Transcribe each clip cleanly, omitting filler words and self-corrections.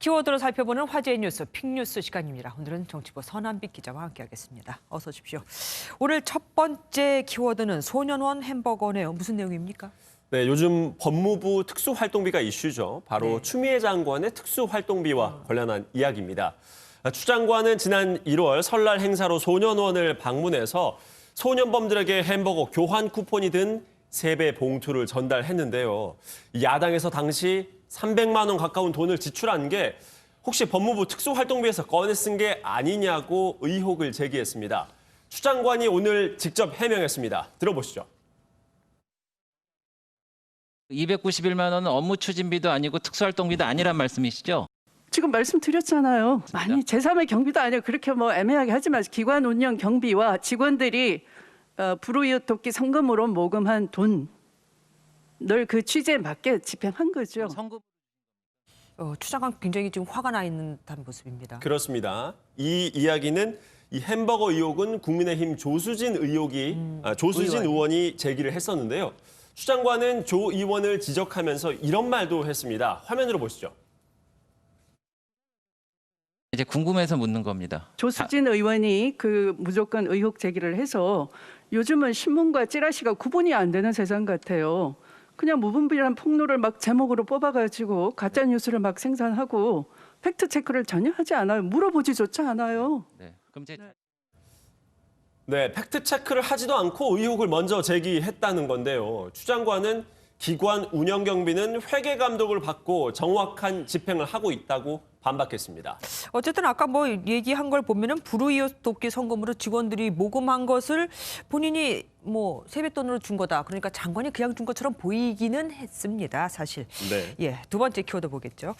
키워드로 살펴보는 화제의 뉴스, 픽뉴스 시간입니다. 오늘은 정치부 서남빛 기자와 함께하겠습니다. 어서 오십시오. 오늘 첫 번째 키워드는 소년원 햄버거네요. 무슨 내용입니까? 네, 요즘 법무부 특수활동비가 이슈죠. 바로 네. 추미애 장관의 특수활동비와 관련한 이야기입니다. 추 장관은 지난 1월 설날 행사로 소년원을 방문해서 소년범들에게 햄버거 교환 쿠폰이 든 세배 봉투를 전달했는데요. 야당에서 당시 300만 원 가까운 돈을 지출한 게 혹시 법무부 특수활동비에서 꺼내 쓴 게 아니냐고 의혹을 제기했습니다. 추 장관이 오늘 직접 해명했습니다. 들어보시죠. 291만 원은 업무 추진비도 아니고 특수활동비도 아니란 말씀이시죠? 지금 말씀드렸잖아요. 아니 제3의 경비도 아니고 그렇게 뭐 애매하게 하지 마시고 기관 운영 경비와 직원들이 불우이웃 돕기 성금으로 모금한 돈을 그 취지에 맞게 집행한 거죠. 추 장관 굉장히 지금 화가 나 있는 듯한 모습입니다. 그렇습니다. 이 이야기는 이 햄버거 의혹은 국민의힘 조수진 의원이 제기를 했었는데요. 추 장관은 조 의원을 지적하면서 이런 말도 했습니다. 화면으로 보시죠. 이제 궁금해서 묻는 겁니다. 조수진 의원이 그 무조건 의혹 제기를 해서 요즘은 신문과 찌라시가 구분이 안 되는 세상 같아요. 그냥 무분별한 폭로를 막 제목으로 뽑아가지고 가짜 뉴스를 막 생산하고 팩트 체크를 전혀 하지 않아요. 물어보지조차 않아요. 네. 그럼 네, 팩트 체크를 하지도 않고 의혹을 먼저 제기했다는 건데요. 추 장관은 기관 운영 경비는 회계 감독을 받고 정확한 집행을 하고 있다고 반박했습니다. 어쨌든 아까 뭐 얘기한 걸 보면은 불우이웃 돕기 성금으로 직원들이 모금한 것을 본인이 뭐 세뱃돈으로 준 거다. 그러니까 장관이 그냥 준 것처럼 보이기는 했습니다. 사실. 네. 예, 두 번째 키워드 보겠죠.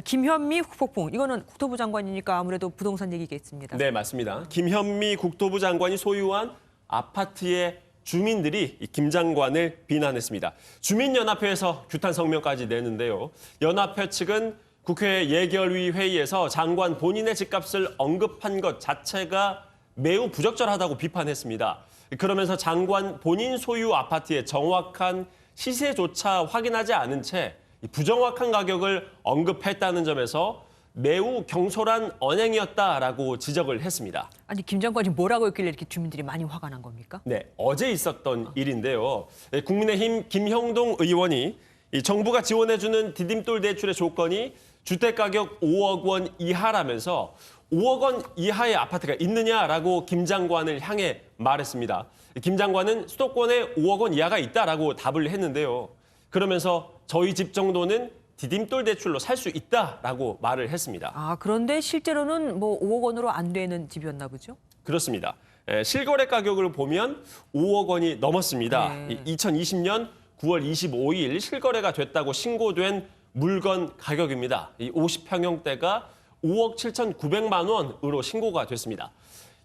김현미 후폭풍. 이거는 국토부 장관이니까 아무래도 부동산 얘기겠습니다. 네, 맞습니다. 김현미 국토부 장관이 소유한 아파트의 주민들이 김 장관을 비난했습니다. 주민연합회에서 규탄 성명까지 내는데요. 연합회 측은 국회 예결위 회의에서 장관 본인의 집값을 언급한 것 자체가 매우 부적절하다고 비판했습니다. 그러면서 장관 본인 소유 아파트의 정확한 시세조차 확인하지 않은 채 부정확한 가격을 언급했다는 점에서 매우 경솔한 언행이었다라고 지적을 했습니다. 아니 김 장관이 뭐라고 했길래 이렇게 주민들이 많이 화가 난 겁니까? 네, 어제 있었던 일인데요. 국민의힘 김형동 의원이 이 정부가 지원해주는 디딤돌 대출의 조건이 주택가격 5억 원 이하라면서 5억 원 이하의 아파트가 있느냐라고 김 장관을 향해 말했습니다. 김 장관은 수도권에 5억 원 이하가 있다라고 답을 했는데요. 그러면서 저희 집 정도는 디딤돌 대출로 살 수 있다라고 말을 했습니다. 아, 그런데 실제로는 뭐 5억 원으로 안 되는 집이었나 보죠? 그렇습니다. 실거래 가격을 보면 5억 원이 넘었습니다. 네. 2020년 9월 25일 실거래가 됐다고 신고된 물건 가격입니다. 이 50평형대가 5억 7,900만 원으로 신고가 됐습니다.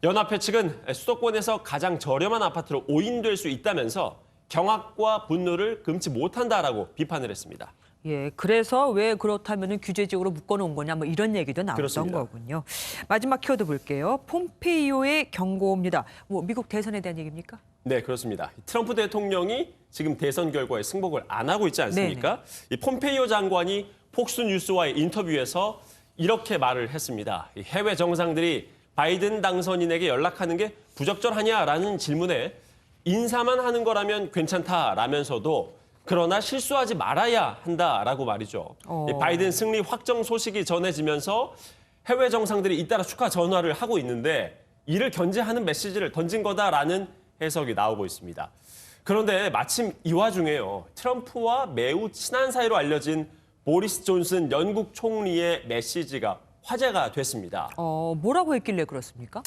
연합회 측은 수도권에서 가장 저렴한 아파트로 오인될 수 있다면서 경악과 분노를 금치 못한다라고 비판을 했습니다. 예, 그래서 왜 그렇다면 규제적으로 묶어놓은 거냐 뭐 이런 얘기도 나왔던 그렇습니다. 거군요. 마지막 키워드 볼게요. 폼페이오의 경고입니다. 뭐 미국 대선에 대한 얘기입니까? 네, 그렇습니다. 트럼프 대통령이 지금 대선 결과에 승복을 안 하고 있지 않습니까? 이 폼페이오 장관이 폭스뉴스와의 인터뷰에서 이렇게 말을 했습니다. 해외 정상들이 바이든 당선인에게 연락하는 게 부적절하냐라는 질문에 인사만 하는 거라면 괜찮다라면서도 그러나 실수하지 말아야 한다라고 말이죠. 바이든 승리 확정 소식이 전해지면서 해외 정상들이 잇따라 축하 전화를 하고 있는데 이를 견제하는 메시지를 던진 거다라는 해석이 나오고 있습니다. 그런데 마침 이 와중에요. 트럼프와 매우 친한 사이로 알려진 보리스 존슨 영국 총리의 메시지가 화제가 됐습니다. 뭐라고 했길래 그렇습니까?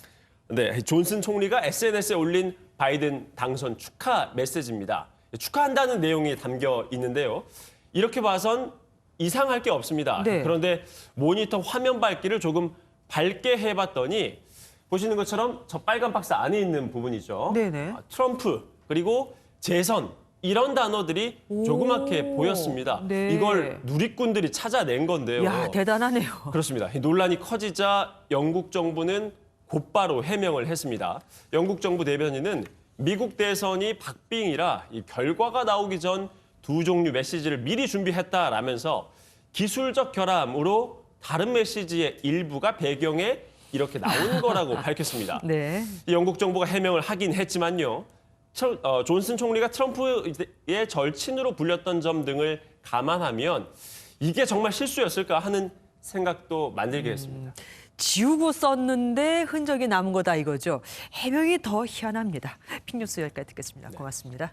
네, 존슨 총리가 SNS에 올린 바이든 당선 축하 메시지입니다. 축하한다는 내용이 담겨 있는데요. 이렇게 봐선 이상할 게 없습니다. 네. 그런데 모니터 화면 밝기를 조금 밝게 해봤더니 보시는 것처럼 저 빨간 박스 안에 있는 부분이죠. 네네. 트럼프 그리고 재선 이런 단어들이 조그맣게 보였습니다. 네. 이걸 누리꾼들이 찾아낸 건데요. 야, 대단하네요. 그렇습니다. 논란이 커지자 영국 정부는 곧바로 해명을 했습니다. 영국 정부 대변인은 미국 대선이 박빙이라 이 결과가 나오기 전 두 종류 메시지를 미리 준비했다라면서 기술적 결함으로 다른 메시지의 일부가 배경에 이렇게 나온 거라고 밝혔습니다. 네. 이 영국 정부가 해명을 하긴 했지만요. 존슨 총리가 트럼프의 절친으로 불렸던 점 등을 감안하면 이게 정말 실수였을까 하는 생각도 만들게 했습니다. 지우고 썼는데 흔적이 남은 거다 이거죠. 해명이 더 희한합니다. 픽뉴스 여기까지 듣겠습니다. 고맙습니다.